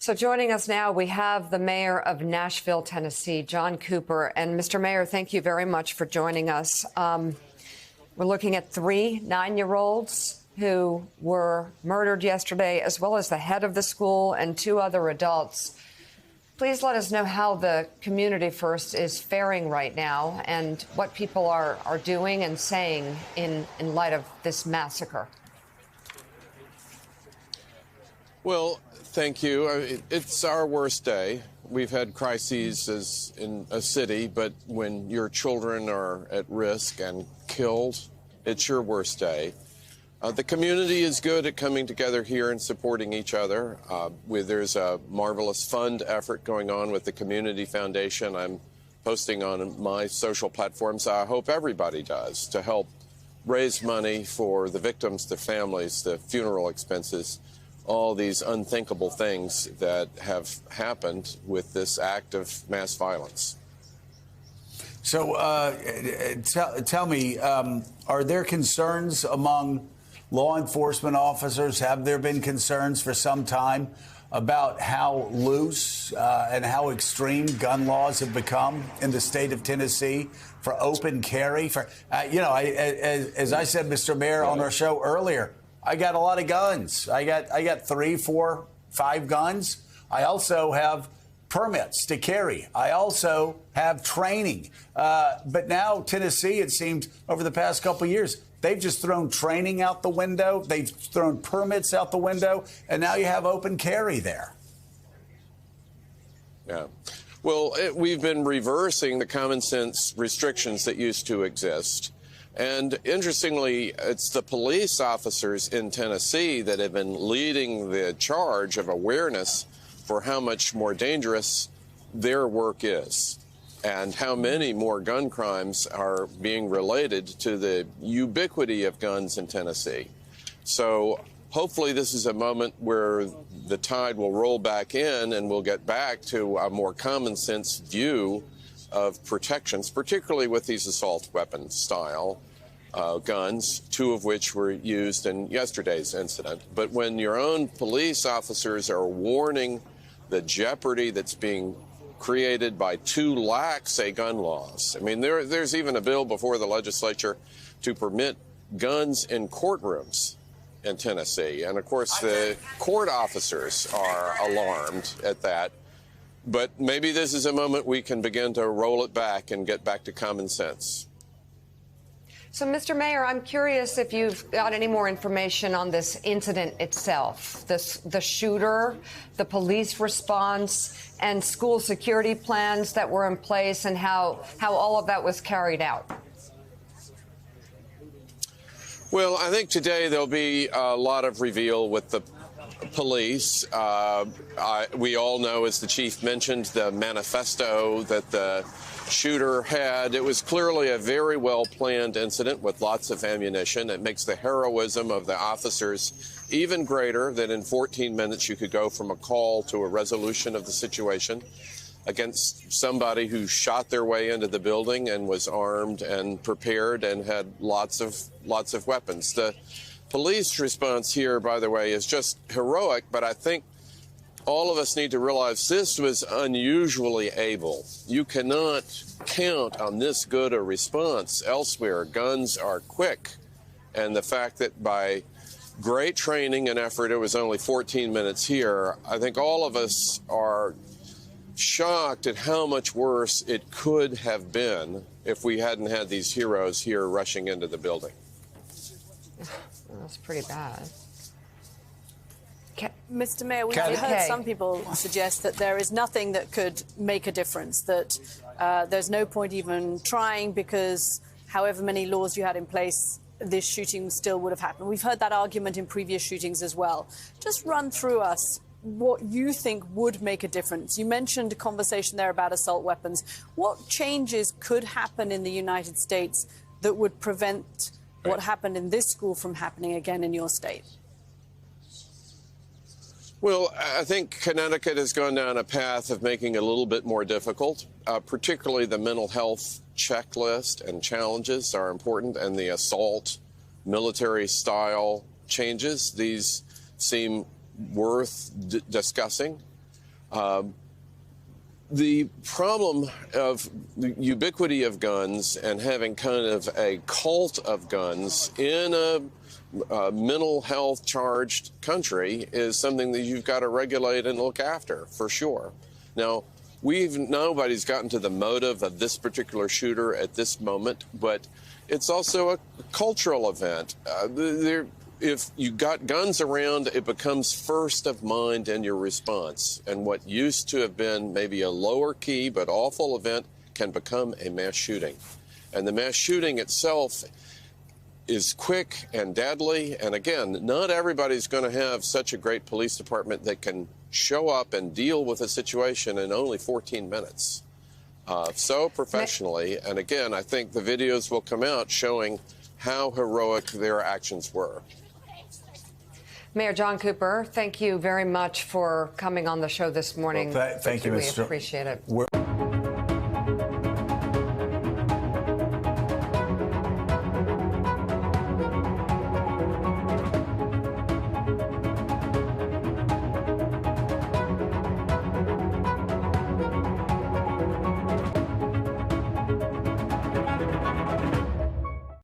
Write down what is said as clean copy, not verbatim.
So joining us now, we have the mayor of Nashville, Tennessee, John Cooper. And Mr. Mayor, thank you very much for joining us. We're looking at 3 9-year-olds who were murdered yesterday, as well as the head of the school and 2 other adults. Please let us know how the community first is faring right now and what people are doing and saying in light of this massacre. Well, thank you. It's our worst day. We've had crises in a city, but when your children are at risk and killed, it's your worst day. The community is good at coming together here and supporting each other. There's a marvelous fund effort going on with the Community Foundation. I'm posting on my social platforms. I hope everybody does, to help raise money for the victims, the families, the funeral expenses, all these unthinkable things that have happened with this act of mass violence. So tell me, are there concerns among law enforcement officers? Have there been concerns for some time about how loose and how extreme gun laws have become in the state of Tennessee for open carry? As I said, Mr. Mayor, on our show earlier, I got a lot of guns. I got 3, 4, 5 guns. I also have permits to carry. I also have training. But now Tennessee, it seems, over the past couple of years, they've just thrown training out the window. They've thrown permits out the window. And now you have open carry there. Yeah. Well, we've been reversing the common sense restrictions that used to exist. And interestingly, it's the police officers in Tennessee that have been leading the charge of awareness for how much more dangerous their work is and how many more gun crimes are being related to the ubiquity of guns in Tennessee. So hopefully this is a moment where the tide will roll back in and we'll get back to a more common sense view of protections, particularly with these assault weapon style guns, 2 of which were used in yesterday's incident. But when your own police officers are warning the jeopardy that's being created by too lax gun laws. I mean, there's even a bill before the legislature to permit guns in courtrooms in Tennessee. And of course, the court officers are alarmed at that. But maybe this is a moment we can begin to roll it back and get back to common sense. So, Mr. Mayor, I'm curious if you've got any more information on this incident itself, the shooter, the police response, and school security plans that were in place, and how all of that was carried out. Well, I think today there'll be a lot of reveal with the police. We all know, as the chief mentioned, the manifesto that the shooter had. It was clearly a very well-planned incident with lots of ammunition. It makes the heroism of the officers even greater, that in 14 minutes you could go from a call to a resolution of the situation against somebody who shot their way into the building and was armed and prepared and had lots of weapons. The police response here, by the way, is just heroic, but I think all of us need to realize this was unusually able. You cannot count on this good a response elsewhere. Guns are quick. And the fact that by great training and effort, it was only 14 minutes here, I think all of us are shocked at how much worse it could have been if we hadn't had these heroes here rushing into the building. That's pretty bad. Mr. Mayor, we've heard some people suggest that there is nothing that could make a difference, that there's no point even trying because however many laws you had in place, this shooting still would have happened. We've heard that argument in previous shootings as well. Just run through us what you think would make a difference. You mentioned a conversation there about assault weapons. What changes could happen in the United States that would prevent what happened in this school from happening again in your state? Well, I think Connecticut has gone down a path of making it a little bit more difficult, particularly the mental health checklist and challenges are important, and the assault military style changes. These seem worth discussing. The problem of the ubiquity of guns and having kind of a cult of guns in a mental health charged country is something that you've got to regulate and look after, for sure. Now, nobody's gotten to the motive of this particular shooter at this moment, but it's also a cultural event. If you got guns around, it becomes first of mind in your response. And what used to have been maybe a lower key but awful event can become a mass shooting. And the mass shooting itself is quick and deadly. And again, not everybody's going to have such a great police department that can show up and deal with a situation in only 14 minutes. So professionally. And again, I think the videos will come out showing how heroic their actions were. Mayor John Cooper, thank you very much for coming on the show this morning. Well, thank you, Mr. We appreciate it.